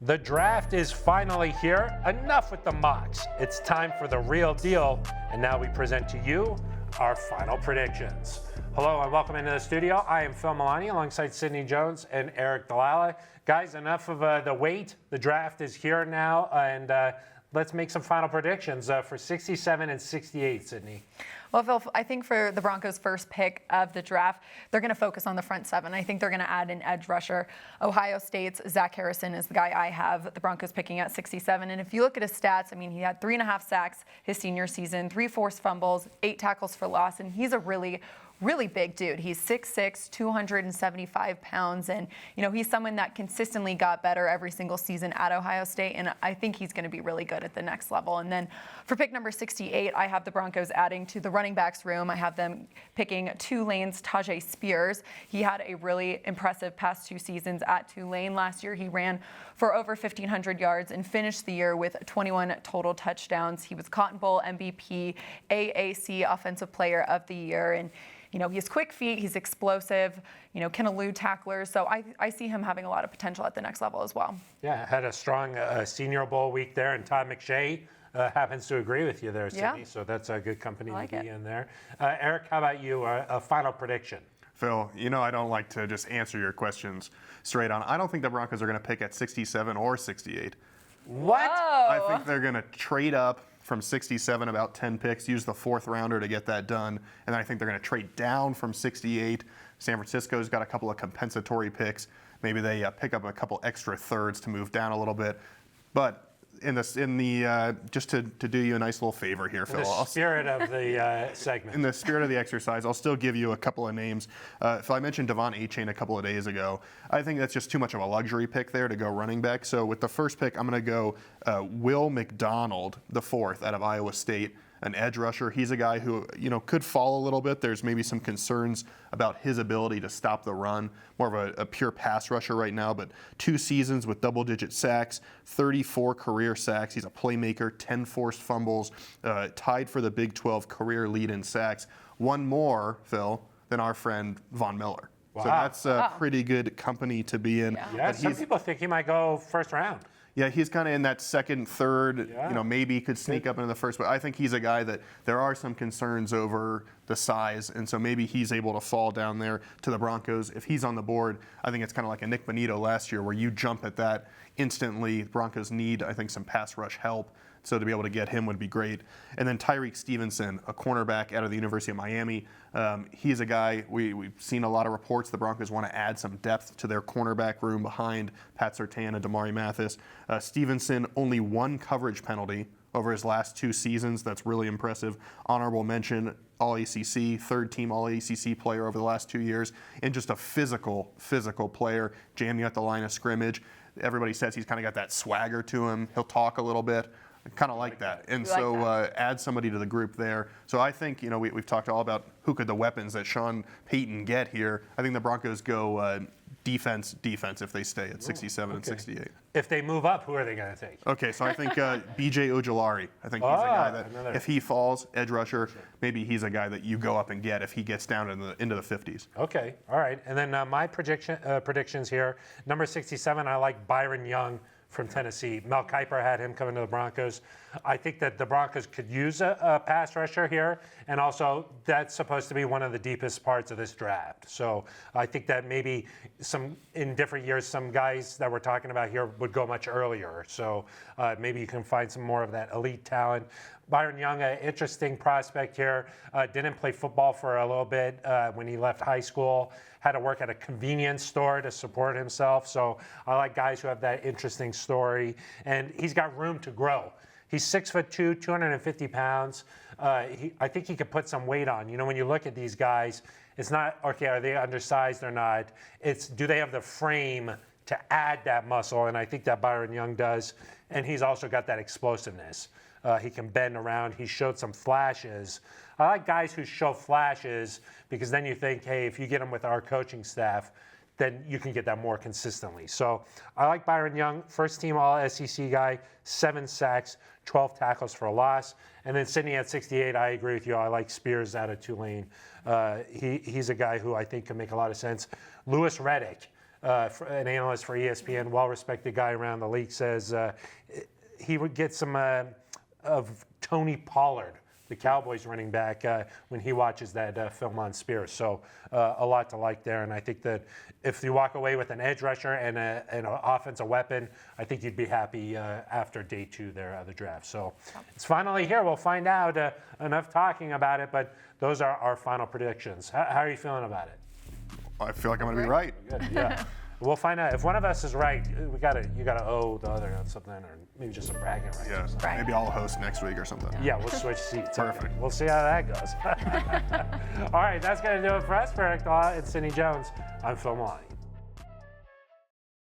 The draft is finally here. Enough with the mocks. It's time for the real deal. And now we present to you our final predictions. Hello and welcome into the studio. I am Phil Milani alongside Sydney Jones and Eric Dalala. Guys, enough of the wait. The draft is here now, and let's make some final predictions for 67 and 68, Sydney. Well, Phil, I think for the Broncos' first pick of the draft, they're going to focus on the front seven. I think they're going to add an edge rusher. Ohio State's Zach Harrison is the guy I have the Broncos picking at 67. And if you look at his stats, I mean, he had 3.5 sacks his senior season, 3 forced fumbles, 8 tackles for loss, and he's a really big dude. He's 6'6", 275 pounds, and he's someone that consistently got better every single season at Ohio State, and I think he's going to be really good at the next level. And then for pick number 68, I have the Broncos adding to the running backs room. I have them picking Tulane's Tajay Spears. He had a really impressive past 2 seasons at Tulane. Last year, he ran for over 1,500 yards and finished the year with 21 total touchdowns. He was Cotton Bowl MVP, AAC Offensive Player of the Year, and he has quick feet, he's explosive, can elude tacklers. So I see him having a lot of potential at the next level as well. Yeah, had a strong Senior Bowl week there, and Todd McShay happens to agree with you there, Sydney. Yeah. So that's a good company to be in there. Eric, how about you? A final prediction? Phil, I don't like to just answer your questions straight on. I don't think the Broncos are going to pick at 67 or 68. What? Whoa. I think they're going to trade up from 67, about 10 picks, use the 4th rounder to get that done. And then I think they're going to trade down from 68. San Francisco's got a couple of compensatory picks. Maybe they pick up a couple extra thirds to move down a little bit. But just to do you a nice little favor here, Phil. In the spirit of the segment. In the spirit of the exercise, I'll still give you a couple of names. Phil, I mentioned Devon Achane a couple of days ago. I think that's just too much of a luxury pick there to go running back. So with the first pick, I'm going to go Will McDonald, the 4th, out of Iowa State, an edge rusher. He's a guy who, could fall a little bit. There's maybe some concerns about his ability to stop the run. More of a pure pass rusher right now, but 2 seasons with double-digit sacks, 34 career sacks. He's a playmaker, 10 forced fumbles, tied for the Big 12 career lead in sacks. One more, Phil, than our friend Von Miller. Wow. So that's a pretty good company to be in. Yeah, some people think he might go first round. Yeah, he's kind of in that 2nd, 3rd, maybe he could sneak up into the 1st, but I think he's a guy that there are some concerns over the size, and so maybe he's able to fall down there to the Broncos. If he's on the board, I think it's kind of like a Nick Bonito last year where you jump at that instantly. The Broncos need, I think, some pass rush help, so to be able to get him would be great. And then Tyreek Stevenson, a cornerback out of the University of Miami. He's a guy, we've seen a lot of reports the Broncos want to add some depth to their cornerback room behind Pat Surtain and Damari Mathis. Stevenson, only 1 coverage penalty over his last 2 seasons. That's really impressive. Honorable mention, All-ACC, 3rd-team All-ACC player over the last 2 years, and just a physical player, jamming at the line of scrimmage. Everybody says he's kind of got that swagger to him. He'll talk a little bit. Kind of like that. And so add somebody to the group there. So I think, we've talked all about who could the weapons that Sean Payton get here. I think the Broncos go defense if they stay at 67 and 68. If they move up, who are they going to take? Okay, so I think B.J. Ojulari. I think he's a guy that if he falls, edge rusher, maybe he's a guy that you go up and get if he gets down into the 50s. Okay, all right. And then my predictions here. Number 67, I like Byron Young from Tennessee. Mel Kiper had him coming to the Broncos. I think that the Broncos could use a pass rusher here, and also that's supposed to be one of the deepest parts of this draft. So I think that maybe in different years, some guys that we're talking about here would go much earlier. So maybe you can find some more of that elite talent. Byron Young, an interesting prospect here. Didn't play football for a little bit when he left high school. Had to work at a convenience store to support himself. So I like guys who have that interesting story. And he's got room to grow. He's 6'2", 250 pounds. I think he could put some weight on. When you look at these guys, it's not, okay, are they undersized or not? It's, do they have the frame to add that muscle? And I think that Byron Young does. And he's also got that explosiveness. He can bend around. He showed some flashes. I like guys who show flashes because then you think, hey, if you get them with our coaching staff, then you can get that more consistently. So I like Byron Young, 1st-team All-SEC guy, 7 sacks, 12 tackles for a loss. And then Sydney at 68, I agree with you. I like Spears out of Tulane. He's a guy who I think can make a lot of sense. Louis Riddick, an analyst for ESPN, well-respected guy around the league, says he would get some of Tony Pollard, the Cowboys running back, when he watches that film on Spears. So a lot to like there. And I think that if you walk away with an edge rusher and an offensive weapon, I think you'd be happy after day 2 there of the draft. So it's finally here. We'll find out. Enough talking about it, but those are our final predictions. How are you feeling about it? I feel like I'm going to be right. Good, yeah. We'll find out. If one of us is right, you gotta owe the other on something, or maybe just a bragging right. Yeah, Right. maybe I'll host next week or something. Yeah, we'll switch seats. Perfect. We'll see how that goes. All right, that's gonna do it for us. For Eric Dahl and Cindy Jones, I'm Phil Maloney.